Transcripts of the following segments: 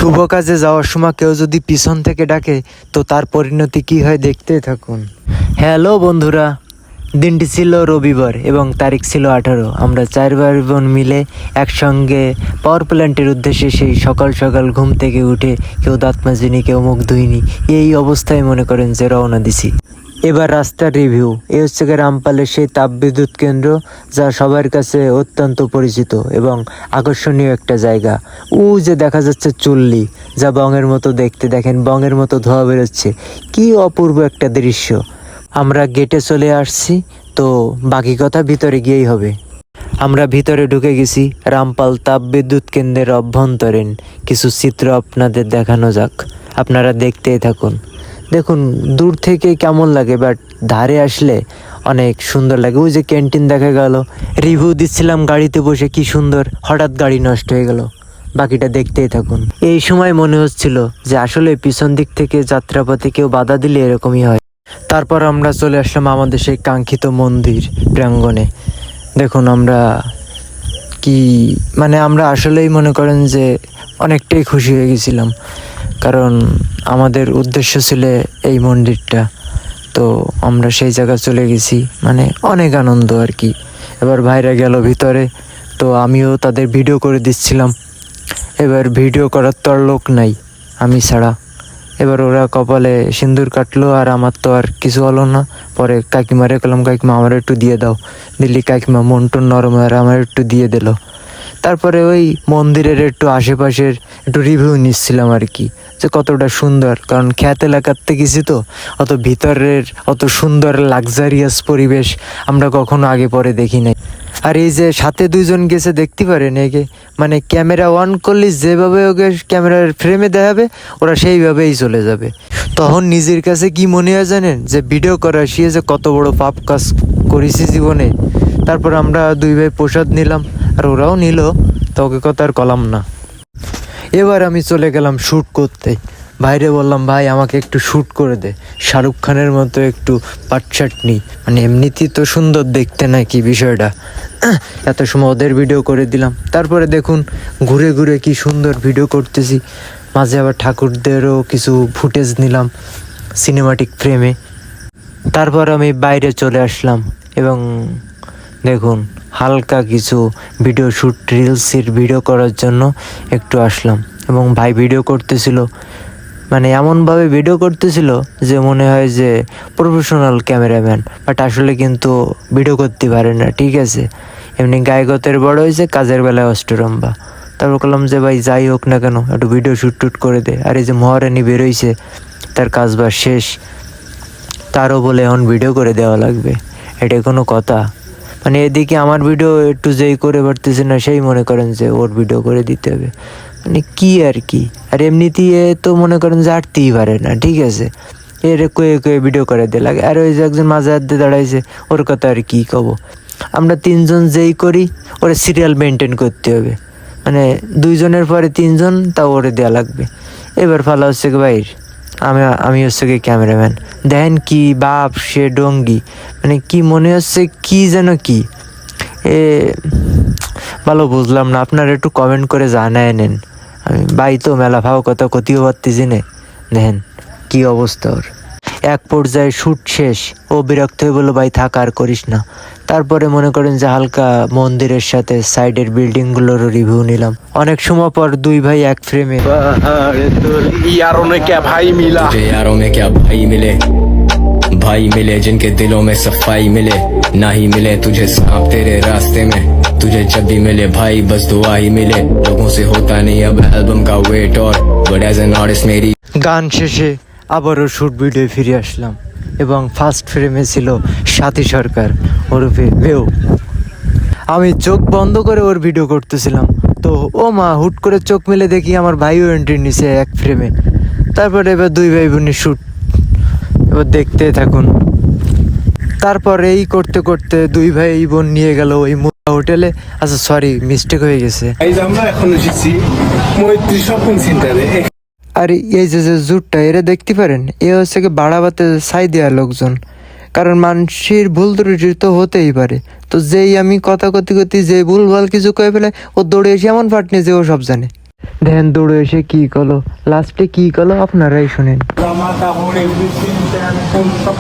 শুভ কাজে যাওয়ার সময় কেউ যদি পিছন থেকে ডাকে তো তার পরিণতি কি হয় দেখতেই থাকুন। হ্যালো বন্ধুরা, দিনটি ছিল রবিবার এবং তারিখ ছিল 18। আমরা 4 ভাই বোন মিলে একসঙ্গে পাওয়ার প্ল্যান্টের উদ্দেশ্যে সেই সকাল সকাল ঘুম থেকে উঠে কেউ দাঁত মাজেনি, কেউ মুখ ধুইনি, এই অবস্থায় মনে করেন যে রওনা দিছি। এবার রাস্তার রিভিউ। এই হচ্ছে রামপালের সেই তাপবিদ্যুৎ কেন্দ্র, যা সবার কাছে অত্যন্ত পরিচিত এবং আকর্ষণীয় একটা জায়গা। যে দেখা যাচ্ছে চুল্লি, যা বঙের মতো দেখতে, দেখেন বঙের মতো ধোঁয়া বেরোচ্ছে, কি অপূর্ব একটা দৃশ্য। আমরা গেটে চলে আসছি, তো বাকি কথা ভিতরে গিয়েই হবে। আমরা ভিতরে ঢুকে গেছি। রামপাল তাপবিদ্যুৎ কেন্দ্রের অভ্যন্তরীণ কিছু চিত্র আপনাদের দেখানো যাক, আপনারা দেখতেই থাকুন। দেখুন দূর থেকে কেমন লাগে, বাট ধারে আসলে অনেক সুন্দর লাগে। ওই যে ক্যান্টিন দেখা গেল, রিভিউ দিচ্ছিলাম গাড়িতে বসে, কি সুন্দর, হঠাৎ গাড়ি নষ্ট হয়ে গেল। বাকিটা দেখতেই থাকুন। এই সময় মনে হচ্ছিল যে আসলে পিছন দিক থেকে যাত্রাপথে কেউ বাধা দিলে এরকমই হয়। তারপর আমরা চলে আসলাম আমাদের সেই কাঙ্ক্ষিত মন্দির প্রাঙ্গণে। দেখুন আমরা আমরা আসলেই মনে করেন যে অনেকটাই খুশি হয়ে গেছিলাম, কারণ আমাদের উদ্দেশ্য ছিল এই মন্দিরটা। তো আমরা সেই জায়গায় চলে গেছি, অনেক আনন্দ আর কি। এবার ভাইরা গেল ভিতরে, তো আমিও তাদের ভিডিও করে দিচ্ছিলাম। এবার ভিডিও করার তো আর লোক নাই আমি ছাড়া। এবার ওরা কপালে সিঁদুর কাটলো, আর আমার তো আর কিছু হলো না। পরে কাকিমারে কলাম, কাকিমা আমার একটু দিয়ে দাও। দিল্লি কাকিমা মন টন নরম আর আমার একটু দিয়ে দিল। তারপরে ওই মন্দিরের একটু আশেপাশের একটু রিভিউ নিচ্ছিলাম আর কি, যে কতটা সুন্দর। কারণ খ্যাত এলাকাতে গেছি, তো অত ভিতরের অত সুন্দর লাক্সারিয়াস পরিবেশ আমরা কখনো আগে পরে দেখি নাই। আর এই যে সাথে দুইজন গেছে, দেখতে পারেন একে, ক্যামেরা অন করলে যেভাবে ওকে ক্যামেরার ফ্রেমে দেখাবে ওরা সেইভাবেই চলে যাবে। তখন নিজের কাছে কি মনে হয় জানেন, যে ভিডিও করা শিয়ে যে কত বড় পাপ কাজ করেছি জীবনে। তারপর আমরা দুই ভাই প্রসাদ নিলাম, আর ওরাও নিল, তো ওকে কথা আর কলাম না। এবার আমি চলে গেলাম শ্যুট করতে। ভাইরে বললাম, ভাই আমাকে একটু শ্যুট করে দে, শাহরুখ খানের মতো একটু পাটচাটনি, এমনিতেই তো সুন্দর দেখতে নাকি বিষয়টা। এত সময় ওদের ভিডিও করে দিলাম। তারপরে দেখুন ঘুরে ঘুরে কি সুন্দর ভিডিও করতেছি। মাঝে আবার ঠাকুরদেরও কিছু ফুটেজ নিলাম সিনেমাটিক ফ্রেমে। তারপর আমি বাইরে চলে আসলাম এবং দেখুন হালকা কিছু ভিডিও শ্যুট, রিলসের ভিডিও করার জন্য একটু আসলাম। এবং ভাই ভিডিও করতেছিল, এমনভাবে ভিডিও করতেছিল যে মনে হয় যে প্রফেশনাল ক্যামেরাম্যান, বাট আসলে কিন্তু ভিডিও করতে পারে না, ঠিক আছে। এমনি গায়কতের বড় হয়েছে, কাজের বেলায় অষ্টরম্বা। তারপর বললাম যে ভাই যাই হোক না কেন একটু ভিডিও শ্যুট করে দে। আর এই যে মহারানী বেরোইছে, তার কাজ বাজ শেষ, তারও বলে এখন ভিডিও করে দেওয়া লাগবে। এটা কোনো কথা? এদিকে আমার ভিডিও একটু যেই করে পারতেছে না, সেই মনে করেন যে ওর ভিডিও করে দিতে হবে, কি আর কি। আর এমনিতেই তো মনে করেন যে আটতেই পারে না, ঠিক আছে, এর কয়ে ভিডিও করে দিয়ে লাগে। আর ওই যে একজন মাঝে হাত দিয়ে দাঁড়াইছে, ওর কথা আর কি কব। আমরা তিনজন যেই করি ওরা সিরিয়াল মেনটেন করতে হবে, দুইজনের পরে তিনজন, তাও ওরে দেওয়া লাগবে। এবার ফালা হচ্ছে কি ভাই, আমি হচ্ছে কি ক্যামেরাম্যান। দেখেন কি বাপ সে ডঙ্গি, কি মনে হচ্ছে কি যেন কি ভালো বুঝলাম না। আপনারা একটু কমেন্ট করে জানায় নেন। আমি ভাই তো মেলা ভাও কথা ক্ষতিও পারতেছি না। দেখেন কি অবস্থা ওর। এক পর্যায়ে শ্যুট শেষ, ও বিরক্ত হয়ে বললো, ভাই থাক আর করিস না। তারপরে মনে করেন যে হালকা মন্দিরের সাথে সাইডের বিল্ডিংগুলোরও রিভিউ নিলাম। অনেক সময় পর দুই ভাই এক ফ্রেমে। यारों में क्या भाई मिला, तुझे यारों में क्या भाई मिले, भाई मिले जिनके दिलों में सफाई मिले, ना ही मिले तुझे सांप तेरे रास्ते में, तुझे जब भी मिले भाई बस दुआ ही मिले, लोगों से होता नहीं अब एल्बम का वेट, और बट एज एन आर्टिस्ट मेरी। গান শেষে আবারও শ্যুট ভিডিও ফিরে আসলাম এবং ফার্স্ট ফ্রেমে ছিল সাথী সরকার ওরফে বেউ। আমি চোখ বন্ধ করে ওর ভিডিও করতেছিলাম, তো ও মা হুট করে চোখ মেলে দেখি আমার ভাইও এন্ট্রি নিছে এক ফ্রেমে। তারপরে এবার দুই ভাই বোনের শ্যুট, এবার দেখতে থাকুন। তারপর এই করতে করতে দুই ভাই বোন নিয়ে গেল ওই হোটেলে। আচ্ছা সরি, মিস্টেক হয়ে গেছে। আমরা এখন এসেছি মৈত্রী শপিং সেন্টারে। আর এই যে জুটটা এরা দেখতে পারেন, এ হচ্ছে কি বাড়াবাতে ছাই দেওয়া লোকজন। কারণ মানুষের ভুল ত্রুটি তো হতেই পারে। তো যেই আমি কথা কতি যেই ভুল ভাল কিছু কয়ে ফেলে, ও দৌড়ে এসে এমন পাটনি যে ও সব জানে। ধ্যান দৌড়ে এসে কি করলো, লাস্টে কি করলো আপনারাই শুনেন। জামা কাপড় এভরিথিং প্যান্ট সব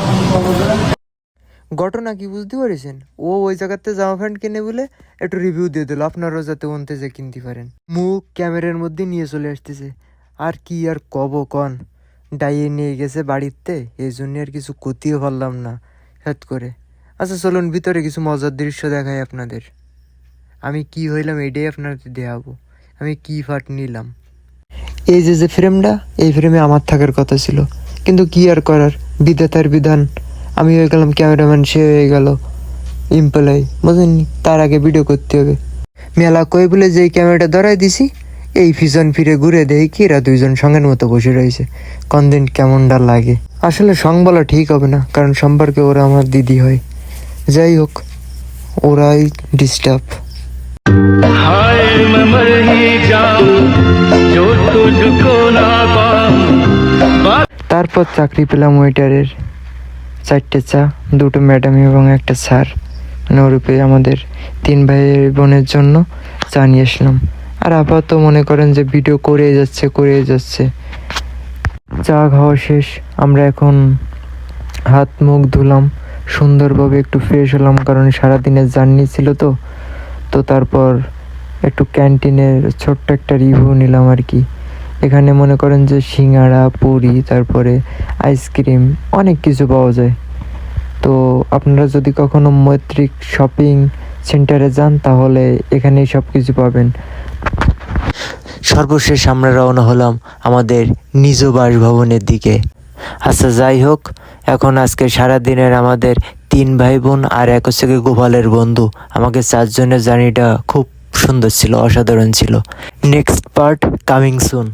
ঘটনা কি বুঝতে পেরেছেন? ও ওই জায়গাতে জামা প্যান্ট কিনে বলে একটু রিভিউ দিয়ে দিল, আপনারাও যাতে অন্তে যে কিনতে পারেন। মুখ ক্যামেরার মধ্যে নিয়ে চলে আসতেছে। আর কি আর কব কন, ডাইয়ে নিয়ে গেছে বাড়িতে, এই জন্য আর কিছু ক্ষতিও পারলাম না হঠাৎ করে। আচ্ছা চলুন ভিতরে কিছু মজার দৃশ্য দেখাই আপনাদের। আমি কি হইলাম এটাই আপনাদের দেখাবো, আমি কি ফাট নিলাম। এই যে ফ্রেমটা, এই ফ্রেমে আমার থাকার কথা ছিল, কিন্তু কি আর করার, বিধাতার বিধান। আমি হয়ে গেলাম ক্যামেরাম্যান, সে হয়ে গেল এমপ্লয়ি, বুঝেননি? তার আগে ভিডিও করতে হবে। মেলা কই বলে যেই ক্যামেরাটা ধরাই দিছি, এই পিছন ফিরে ঘুরে দেখি কি এরা দুইজন সঙ্গের মতো বসে রয়েছে। কোনদিন কেমনটা লাগে। আসলে সং বলা ঠিক হবে না, কারণ সম্পর্কে ওরা আমার দিদি হয়। যাই হোক, ওরাই ডিস্টার্ব। তারপর চাকরি পেলাম ওয়েটারের। 4টে চা, 2টো ম্যাডাম এবং একটা স্যার, মানে ওরূপে আমাদের 3 ভাই বোনের জন্য চা নিয়ে আসলাম। আর আপাতত মনে করেন যে ভিডিও করে যাচ্ছে। চা খাওয়া শেষ, আমরা এখন হাত মুখ ধুলাম, সুন্দরভাবে একটু ফ্রেশ হলাম, কারণ সারাদিনের জার্নি ছিল তো তারপর একটু ক্যান্টিনের ছোট্ট একটা রিভিউ নিলাম আর কি। এখানে মনে করেন যে সিঙ্গাড়া, পুরি, তারপরে আইসক্রিম, অনেক কিছু পাওয়া যায়। তো আপনারা যদি কখনো মৈত্রিক শপিং সেন্টারে যান তাহলে এখানেই সব কিছু পাবেন। সর্বশেষ আমরা রওনা হলাম আমাদের নিজ বাসভবনের দিকে। আচ্ছা যাই হোক, এখন আজকে সারাদিনের আমাদের 3 ভাই বোন আর এক হচ্ছে গিয়ে গোপালের বন্ধু, আমাকে 4 জনের জার্নিটা খুব সুন্দর ছিল, অসাধারণ ছিল। Next part coming soon.